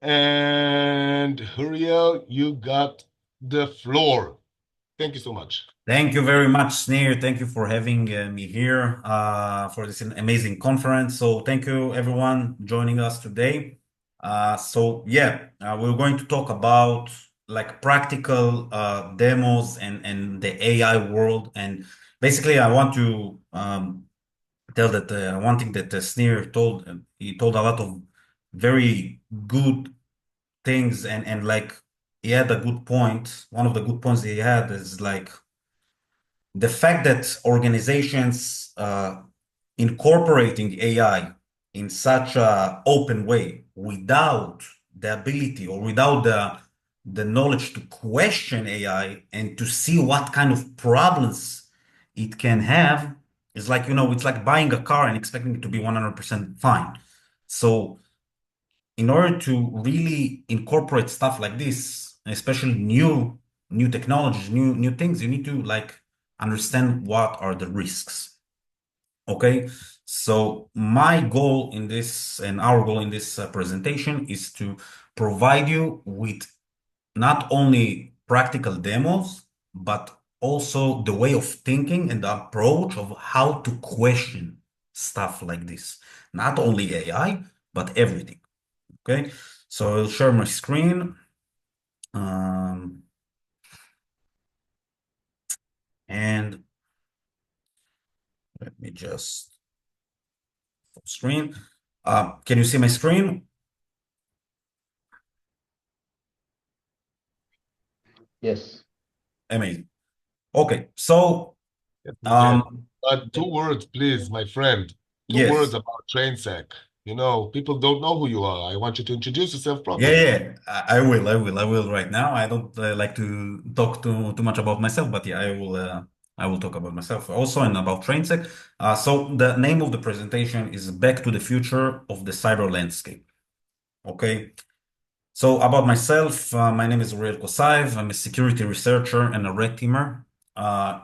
And Huriel, you got the floor. Thank you so much. Thank you very much, Sneer. Thank you for having me here for this amazing conference. So thank you everyone joining us today. We're going to talk about like practical demos and the AI world. And basically, I want to tell that one thing that Sneer told. He told a lot of very good things, and like he had a good point. One of the good points he had is like the fact that organizations incorporating AI in such a open way without the ability or without the knowledge to question AI and to see what kind of problems it can have is like, it's like buying a car and expecting it to be 100% fine. So in order to really incorporate stuff like this, especially new technologies, new things, you need to like understand what are the risks. Okay, so my goal in this and our goal in this presentation is to provide you with not only practical demos, but also the way of thinking and the approach of how to question stuff like this. Not only AI, but everything. Okay, so I'll share my screen. Um, and let me just full screen. Can you see my screen? Yes. Amazing. Okay, so Yes, we can. um, But two words, please, my friend. Two words yes, about TrainSec. People don't know who you are. I want you to introduce yourself yeah, properly. yeah, I will right now. I don't like to talk too much about myself, but yeah, I will talk about myself also and about TrainSec. So the name of the presentation is Back to the Future of the Cyber Landscape. Okay. So about myself, my name is Uriel Kosaev. I'm a security researcher and a red teamer. Uh,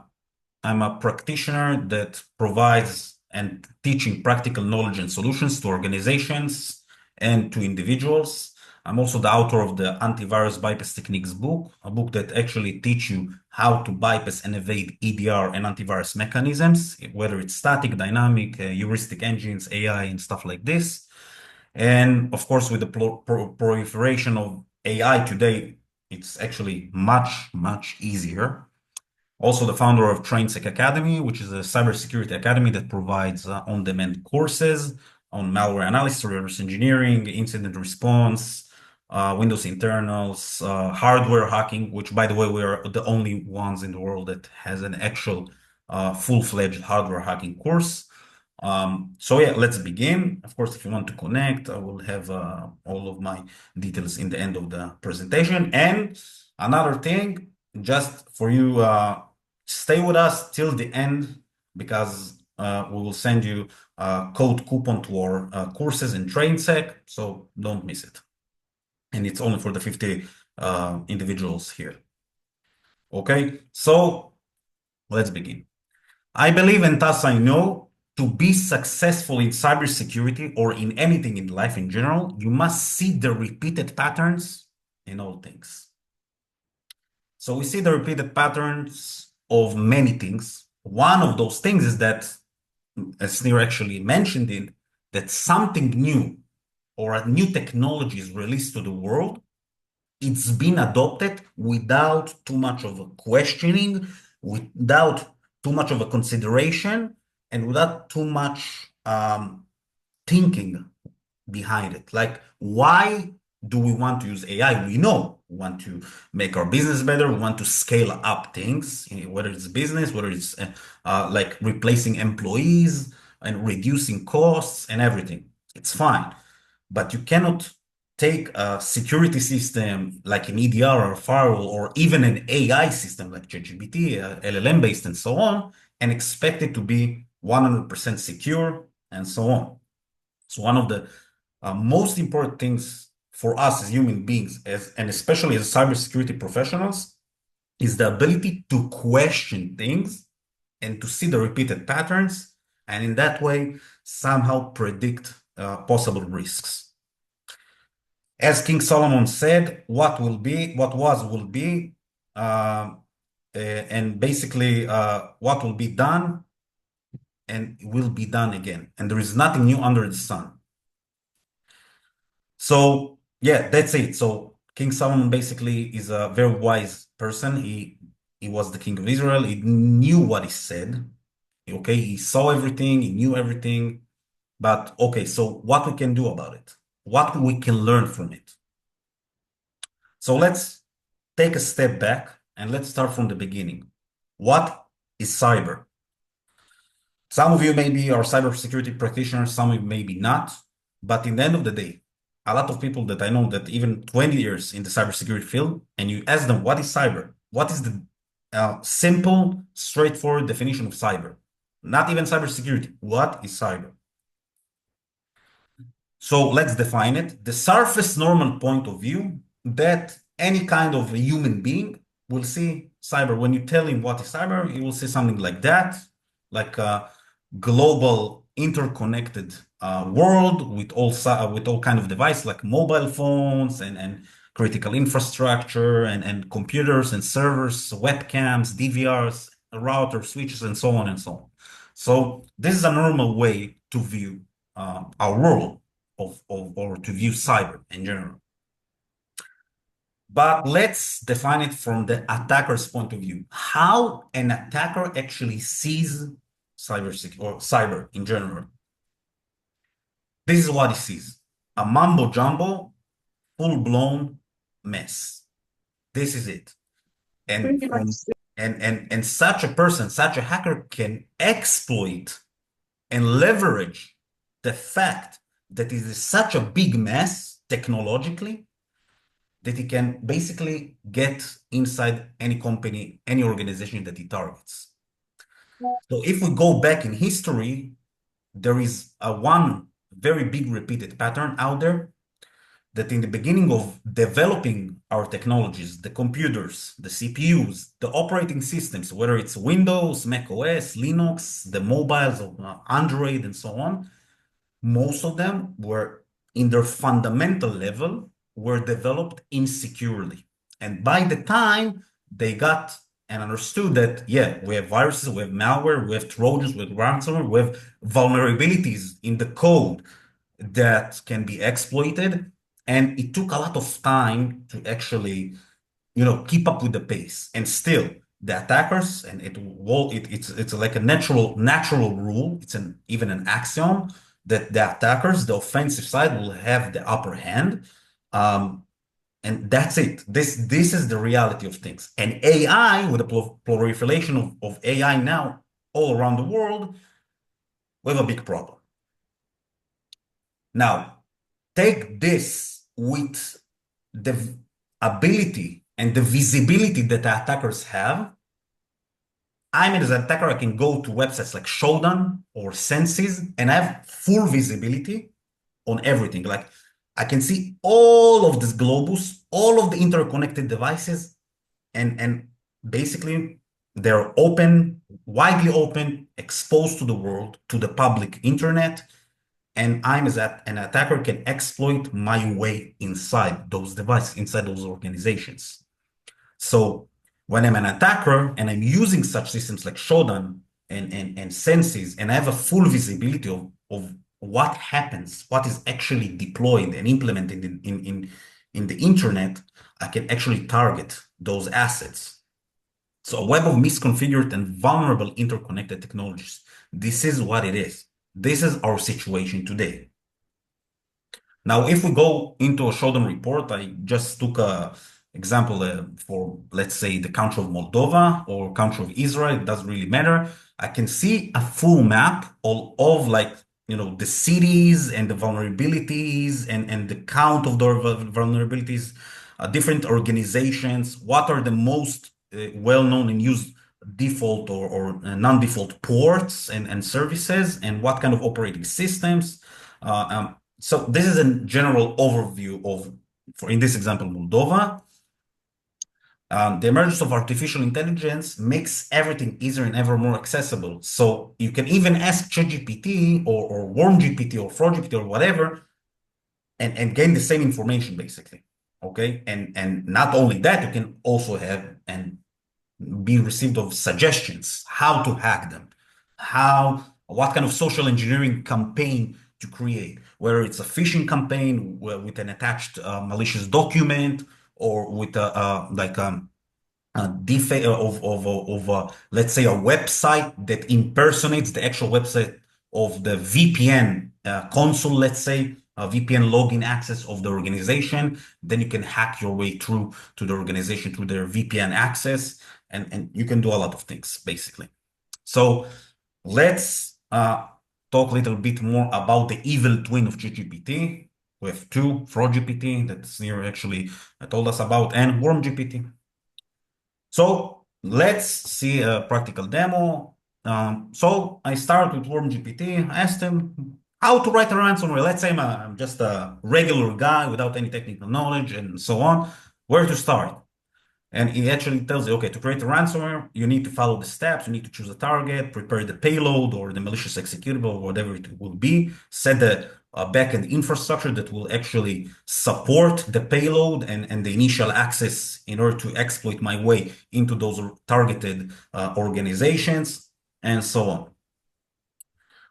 I'm a practitioner that provides and teaching practical knowledge and solutions to organizations and to individuals. I'm also the author of the Antivirus Bypass Techniques book, a book that actually teach you how to bypass and evade EDR and antivirus mechanisms, whether it's static, dynamic, heuristic engines, AI, and stuff like this. And of course, with the proliferation of AI today, it's actually much easier. Also, the founder of TrainSec Academy, which is a cybersecurity academy that provides on-demand courses on malware analysis, reverse engineering, incident response, Windows internals, hardware hacking, which, by the way, we are the only ones in the world that has an actual full-fledged hardware hacking course. So yeah, let's begin. Of course, if you want to connect, I will have all of my details in the end of the presentation. And another thing, just for you, stay with us till the end because we will send you a code coupon to our courses in TrainSec, so don't miss it. And it's only for the 50 individuals here. Okay, so let's begin. I believe, and thus I know, to be successful in cybersecurity or in anything in life in general, you must see the repeated patterns in all things. So we see the repeated patterns of many things. One of those things is that, as Nir actually mentioned it, that something new or a new technology is released to the world, it's been adopted without too much of a questioning, without too much of a consideration, and without too much thinking behind it. Like, why do we want to use AI? We know we want to make our business better. We want to scale up things, whether it's business, whether it's like replacing employees and reducing costs and everything. It's fine. But you cannot take a security system like an EDR or a firewall or even an AI system like ChatGPT, LLM based, and so on, and expect it to be 100% secure and so on. So one of the most important things for us as human beings, and especially as cybersecurity professionals, is the ability to question things and to see the repeated patterns, and in that way, somehow predict possible risks. As King Solomon said, what will be, what was will be, uh, and basically what will be done and will be done again. And there is nothing new under the sun. So yeah, that's it. So King Solomon basically is a very wise person. He was the king of Israel. He knew what he said. Okay, he saw everything, he knew everything. But okay, so what we can do about it? What we can learn from it? So let's take a step back and let's start from the beginning. What is cyber? Some of you maybe are cybersecurity practitioners, some of you maybe not. But in the end of the day, a lot of people that I know that even 20 years in the cybersecurity field, and you ask them, what is cyber? What is the simple, straightforward definition of cyber? Not even cybersecurity. What is cyber? So let's define it. The surface normal point of view that any kind of a human being will see cyber. When you tell him what is cyber, he will see something like that, like a global interconnected world with all kind of device like mobile phones and critical infrastructure and computers and servers, webcams, DVRs, routers, switches, and so on and so on. So this is a normal way to view our world of or to view cyber in general. But let's define it from the attacker's point of view. How an attacker actually sees cyber in general. This is what he sees: a mumbo jumbo, full-blown mess. This is it. And from and such a person, such a hacker can exploit and leverage the fact that it is such a big mess technologically that he can basically get inside any company, any organization that he targets. So if we go back in history, there is a one very big repeated pattern out there that in the beginning of developing our technologies, the computers, the CPUs, the operating systems, whether it's Windows, Mac OS, Linux, the mobiles of Android, and so on, most of them were in their fundamental level were developed insecurely. And by the time they got and understood that, yeah, we have viruses, we have malware, we have Trojans, we have ransomware, we have vulnerabilities in the code that can be exploited. And it took a lot of time to actually, keep up with the pace. And still, the attackers, and it's like a natural rule. It's even an axiom that the attackers, the offensive side, will have the upper hand. And that's it. This is the reality of things. And AI, with the proliferation of AI now all around the world, we have a big problem. Now, take this with the ability and the visibility that the attackers have. I mean, as an attacker, I can go to websites like Shodan or Senses and I have full visibility on everything. Like I can see all of this globus, all of the interconnected devices, and basically they're open, widely open, exposed to the world, to the public internet. And I'm as an attacker can exploit my way inside those devices, inside those organizations. So when I'm an attacker and I'm using such systems like Shodan and Senses, and I have a full visibility of what happens, what is actually deployed and implemented in the internet, I can actually target those assets. So a web of misconfigured and vulnerable interconnected technologies. This is what it is. This is our situation today. Now, if we go into a Shodan report, I just took a example for, let's say, the country of Moldova or country of Israel. It doesn't really matter. I can see a full map all of the cities and the vulnerabilities and the count of the vulnerabilities, different organizations, what are the most well-known and used default or non-default ports and services, and what kind of operating systems. So this is a general overview for in this example, Moldova. The emergence of artificial intelligence makes everything easier and ever more accessible. So you can even ask ChatGPT or WormGPT or FraudGPT or whatever, and gain the same information basically. Okay, and not only that, you can also have and be received of suggestions how to hack them, how what kind of social engineering campaign to create, whether it's a phishing campaign with an attached malicious document, or with a defect of let's say a website that impersonates the actual website of the VPN console, let's say a VPN login access of the organization. Then you can hack your way through to the organization through their VPN access, and you can do a lot of things basically. So let's talk a little bit more about the evil twin of ChatGPT. We have two, FraudGPT, that Snir actually told us about, and WormGPT. So let's see a practical demo. So I start with WormGPT. I asked him how to write a ransomware. Let's say I'm just a regular guy without any technical knowledge and so on. Where to start? And it actually tells you, okay, to create a ransomware, you need to follow the steps. You need to choose a target, prepare the payload or the malicious executable, or whatever it will be, set the backend infrastructure that will actually support the payload and the initial access in order to exploit my way into those targeted organizations, and so on.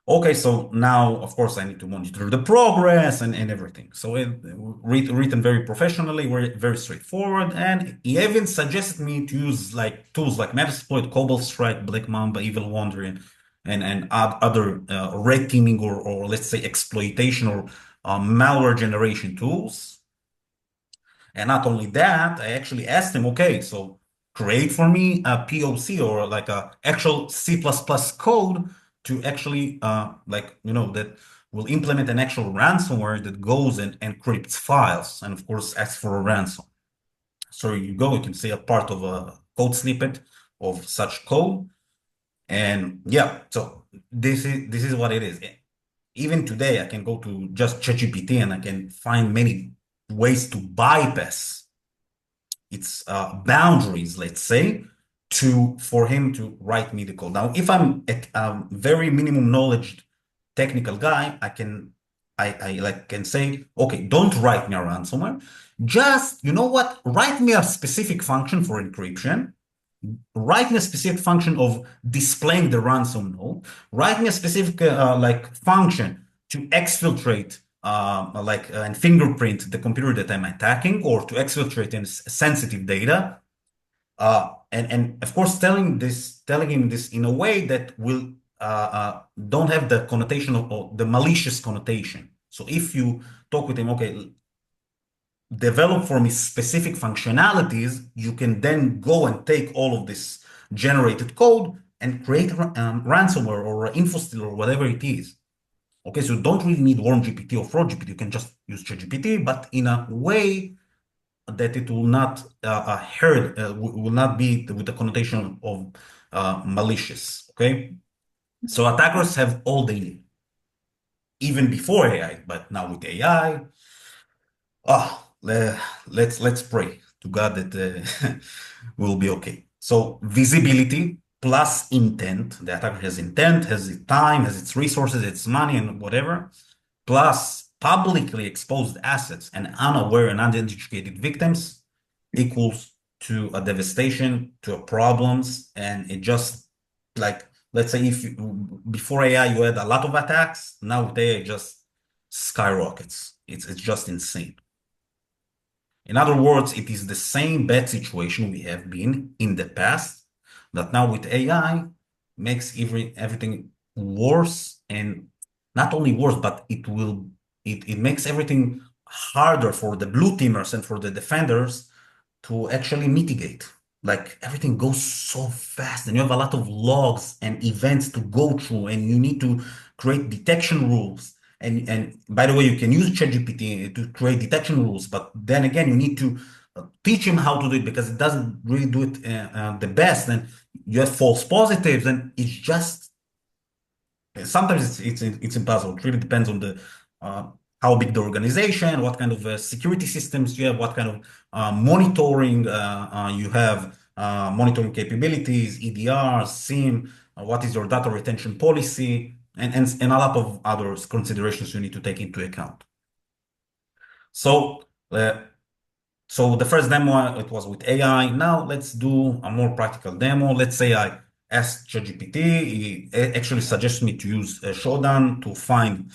Okay, so now, of course, I need to monitor the progress and everything. So it written very professionally, very straightforward. And he even suggested me to use like tools like Metasploit, Cobalt Strike, Black Mamba, Evil Wonder, and other red teaming or let's say exploitation or malware generation tools. And not only that, I actually asked him, okay, so create for me a POC or like a actual C++ code to actually that will implement an actual ransomware that goes and encrypts files and of course asks for a ransom. So you can see a part of a code snippet of such code. And yeah, so this is what it is. Even today, I can go to just ChatGPT and I can find many ways to bypass its boundaries, let's say, for him to write me the code. Now, if I'm a very minimum knowledge technical guy, I like can say, okay, don't write me a ransomware. Just, you know what? Write me a specific function for encryption. Write me a specific function of displaying the ransom node. Write me a specific function to exfiltrate and fingerprint the computer that I'm attacking, or to exfiltrate in sensitive data. And of course, telling him this in a way that will don't have the connotation of the malicious connotation. So if you talk with him, okay, develop for me specific functionalities, you can then go and take all of this generated code and create ransomware or infosteal or whatever it is. Okay, so you don't really need WormGPT or FraudGPT. You can just use ChatGPT, but in a way that it will not will not be with the connotation of malicious. Okay, so attackers have all they need, even before AI, but now with AI, let's pray to God that will be okay. So visibility plus intent. The attacker has intent, has its time, has its resources, its money, and whatever. Plus publicly exposed assets and unaware and uneducated victims equals to a devastation, to a problems, and it just like let's say if before AI you had a lot of attacks, now with AI just skyrockets. It's just insane. In other words, it is the same bad situation we have been in the past that now with AI makes everything worse, and not only worse, but it makes everything harder for the blue teamers and for the defenders to actually mitigate. Like everything goes so fast, and you have a lot of logs and events to go through, and you need to create detection rules. And by the way, you can use ChatGPT to create detection rules, but then again, you need to teach him how to do it because it doesn't really do it the best. And you have false positives, and it's just sometimes it's impossible. It really depends on the how big the organization, what kind of security systems you have, what kind of monitoring you have, monitoring capabilities, EDR, SIEM, what is your data retention policy, and a lot of other considerations you need to take into account. So, uh, so the first demo, it was with AI. Now let's do a more practical demo. Let's say I asked ChatGPT, he actually suggests me to use Shodan to find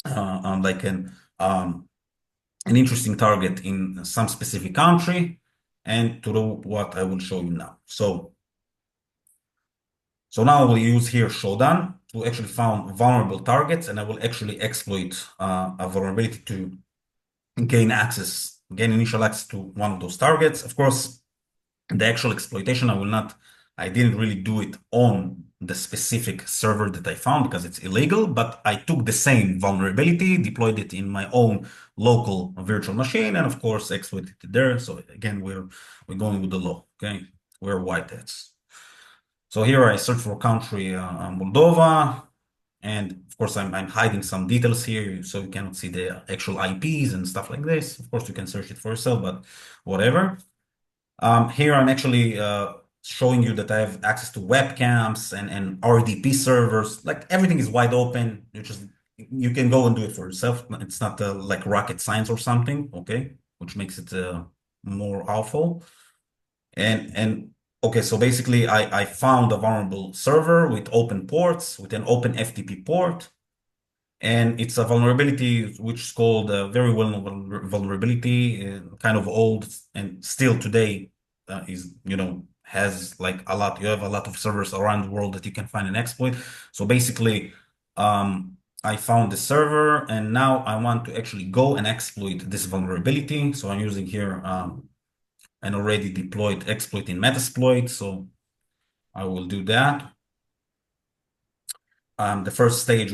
like an interesting target in some specific country and to do what I will show you now. So now we'll use here Shodan to actually find vulnerable targets, and I will actually exploit a vulnerability to gain initial access to one of those targets. Of course, the actual exploitation, I didn't really do it on the specific server that I found because it's illegal, but I took the same vulnerability, deployed it in my own local virtual machine, and of course exploited it there. So again, we're going with the law, okay? We're white hats. So here I search for country Moldova, and of course I'm hiding some details here so you cannot see the actual IPs and stuff like this. Of course you can search it for yourself, but whatever. Here I'm actually showing you that I have access to webcams and RDP servers. Like everything is wide open. You can go and do it for yourself. It's not like rocket science or something, okay? Which makes it more awful. And okay, so basically I found a vulnerable server with open ports, with an open FTP port. And it's a vulnerability which is called a very well-known vulnerability, kind of old, and still today has like a lot. You have a lot of servers around the world that you can find an exploit. So basically, I found the server, and now I want to actually go and exploit this vulnerability. So I'm using here an already deployed exploit in Metasploit. So I will do that. The first stage,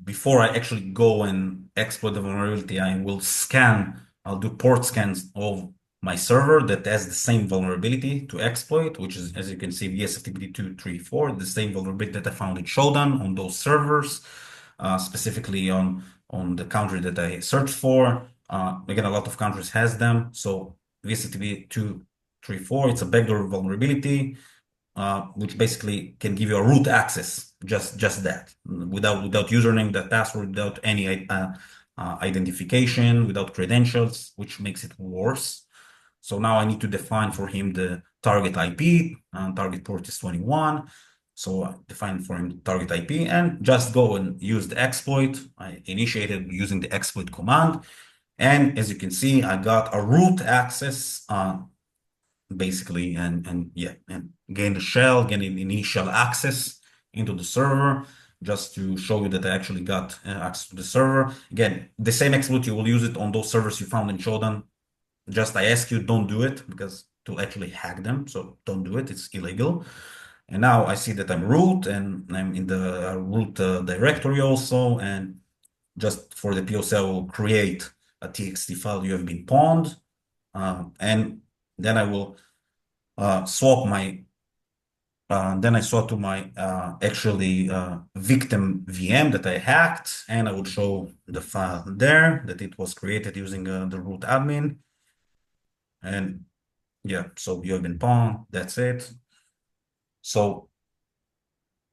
before I actually go and exploit the vulnerability, I'll do port scans of my server that has the same vulnerability to exploit, which is, as you can see, VSFTPD234, the same vulnerability that I found in Shodan on those servers, specifically on the country that I searched for. Again, a lot of countries has them. So VSFTPD234, it's a backdoor vulnerability which basically can give you a root access, just that, without username, that password, without any identification, without credentials, which makes it worse. So now I need to define for him the target IP, target port is 21. So I define for him the target IP and just go and use the exploit. I initiated using the exploit command. And as you can see, I got a root access basically, and gain the shell, gain an initial access into the server, just to show you that I actually got access to the server. Again, the same exploit, you will use it on those servers you found in Shodan. Just I ask you, don't do it because to actually hack them, so don't do it, it's illegal. And now I see that I'm root and I'm in the root directory also, and just for the POC, I will create a TXT file, you have been pawned, and then I will swap my then I swap to my actually victim VM that I hacked, and I would show the file there that it was created using the root admin. And yeah, so you have been pawned, that's it. So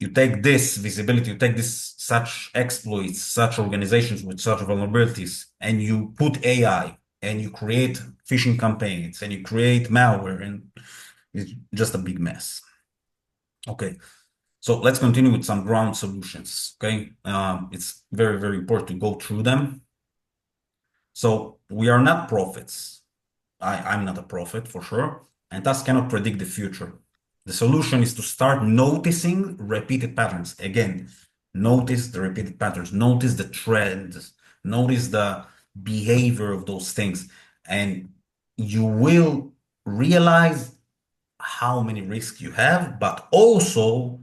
you take this visibility, you take this such exploits, such organizations with such vulnerabilities, and you put AI and you create phishing campaigns and you create malware, and it's just a big mess. Okay, so let's continue with some ground solutions. Okay, it's very, very important to go through them. So we are not prophets. I'm not a prophet for sure, and thus cannot predict the future. The solution is to start noticing repeated patterns. Again, notice the repeated patterns, notice the trends, notice the behavior of those things, and you will realize how many risks you have, but also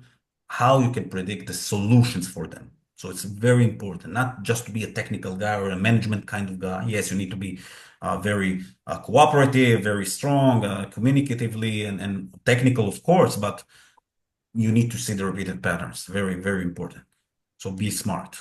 how you can predict the solutions for them. So it's very important, not just to be a technical guy or a management kind of guy. Yes, you need to be very cooperative, very strong, communicatively, and technical, of course, but you need to see the repeated patterns. Very, very important. So be smart.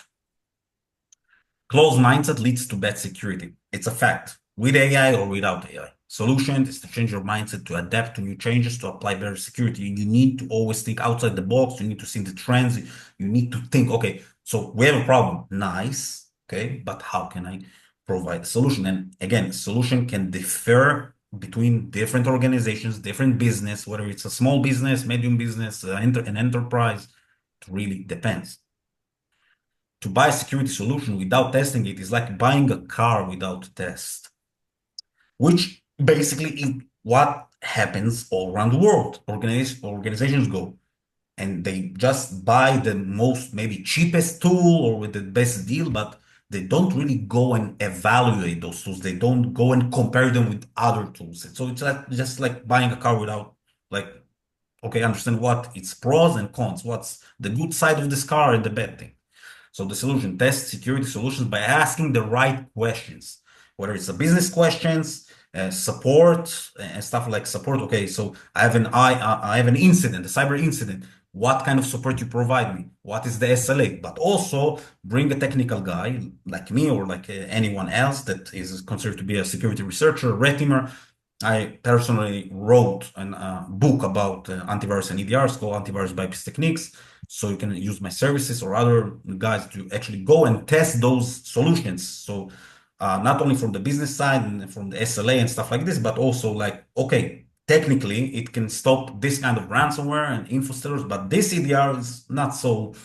Closed mindset leads to bad security. It's a fact, with AI or without AI. Solution is to change your mindset, to adapt to new changes, to apply better security. You need to always think outside the box. You need to see the trends. You need to think, okay, so we have a problem. Nice. Okay, but how can I provide a solution. And again, solution can differ between different organizations, different business, whether it's a small business, medium business, an enterprise. It really depends. To buy a security solution without testing it is like buying a car without test, which basically is what happens all around the world. Organizations go and they just buy the most maybe cheapest tool or with the best deal, but they don't really go and evaluate those tools. They don't go and compare them with other tools. So it's like, just like buying a car without like, okay, understand what its pros and cons, what's the good side of this car and the bad thing. So the solution, test security solutions by asking the right questions, whether it's a business questions, support, and stuff like support. Okay, so I have an incident, a cyber incident. What kind of support you provide me? What is the SLA? But also bring a technical guy like me or like anyone else that is considered to be a security researcher, red teamer. I personally wrote a book about antivirus and EDRs called Antivirus Bypass Techniques. So you can use my services or other guys to actually go and test those solutions. So not only from the business side and from the SLA and stuff like this, but also like, okay, technically it can stop this kind of ransomware and info stealers, but this EDR is not so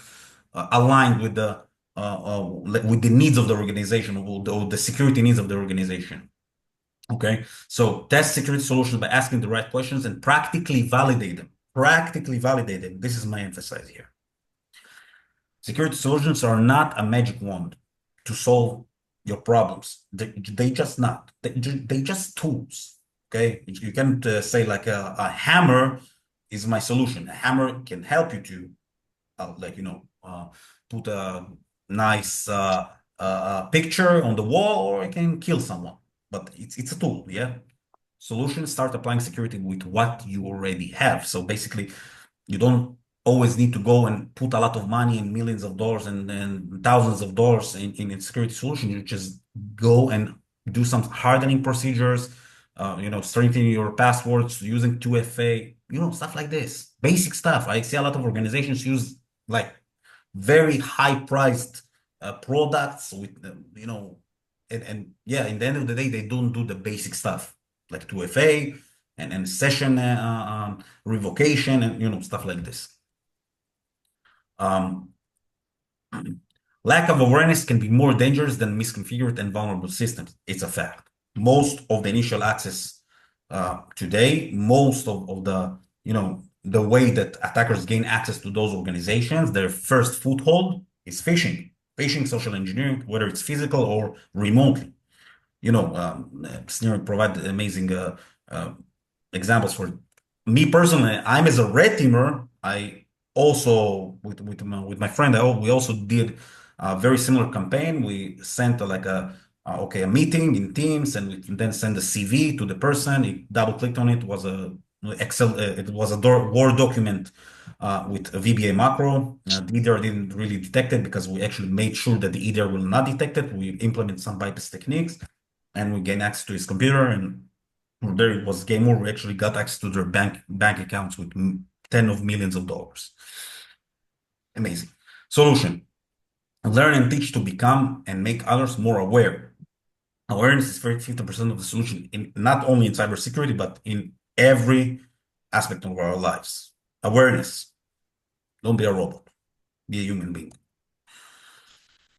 aligned with the needs of the organization or the security needs of the organization. Okay, so test security solutions by asking the right questions and practically validate them. Practically validate them. This is my emphasis here. Security solutions are not a magic wand to solve your problems. They just not. They just tools. Okay, you can't say like a hammer is my solution. A hammer can help you to like put a nice picture on the wall, or it can kill someone. But it's a tool, yeah. Solutions start applying security with what you already have. So basically, you don't always need to go and put a lot of money and millions of dollars and thousands of dollars in a security solution. You just go and do some hardening procedures, strengthening your passwords, using 2FA, stuff like this. Basic stuff. I see a lot of organizations use like very high priced products with, and yeah, in the end of the day, they don't do the basic stuff like 2FA and session revocation and stuff like this. Um, Lack of awareness can be more dangerous than misconfigured and vulnerable systems. It's a fact. Most of the initial access today, most of the way that attackers gain access to those organizations, their first foothold is phishing. Phishing, social engineering, whether it's physical or remotely. Sneer provide amazing examples for me personally. I'm as a red teamer. I also with my friend. We also did a very similar campaign. We sent a meeting in Teams, and we then send a CV to the person. He double clicked on it. It was a Excel. It was a Word document with a VBA macro. The EDR didn't really detect it because we actually made sure that the EDR will not detect it. We implement some bypass techniques, and we gain access to his computer, and there it was game over. We actually got access to their bank accounts with tens of millions of dollars. Amazing. Solution: learn and teach to become and make others more aware. Awareness is 50% of the solution, not only in cybersecurity, but in every aspect of our lives. Awareness. Don't be a robot. Be a human being.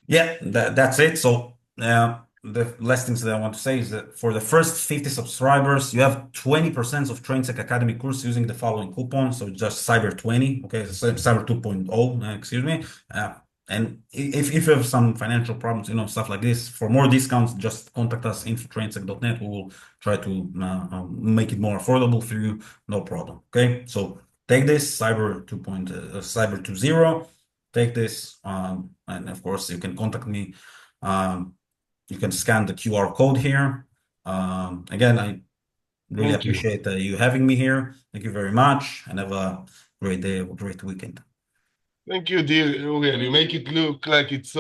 Yeah, that's it. So the last things that I want to say is that for the first 50 subscribers, you have 20% of TrainSec Academy course using the following coupon. So just Cyber 20, okay, Cyber 2.0, excuse me. And if you have some financial problems, stuff like this, for more discounts, just contact us info@trainsec.net. We will try to make it more affordable for you. No problem. Okay, so take this Cyber 2.0. Take this, and of course, you can contact me. You can scan the QR code here. Again, I really Thank you. appreciate you having me here. Thank you very much, and have a great day, a great weekend. Thank you, dear. Well, you make it look like it's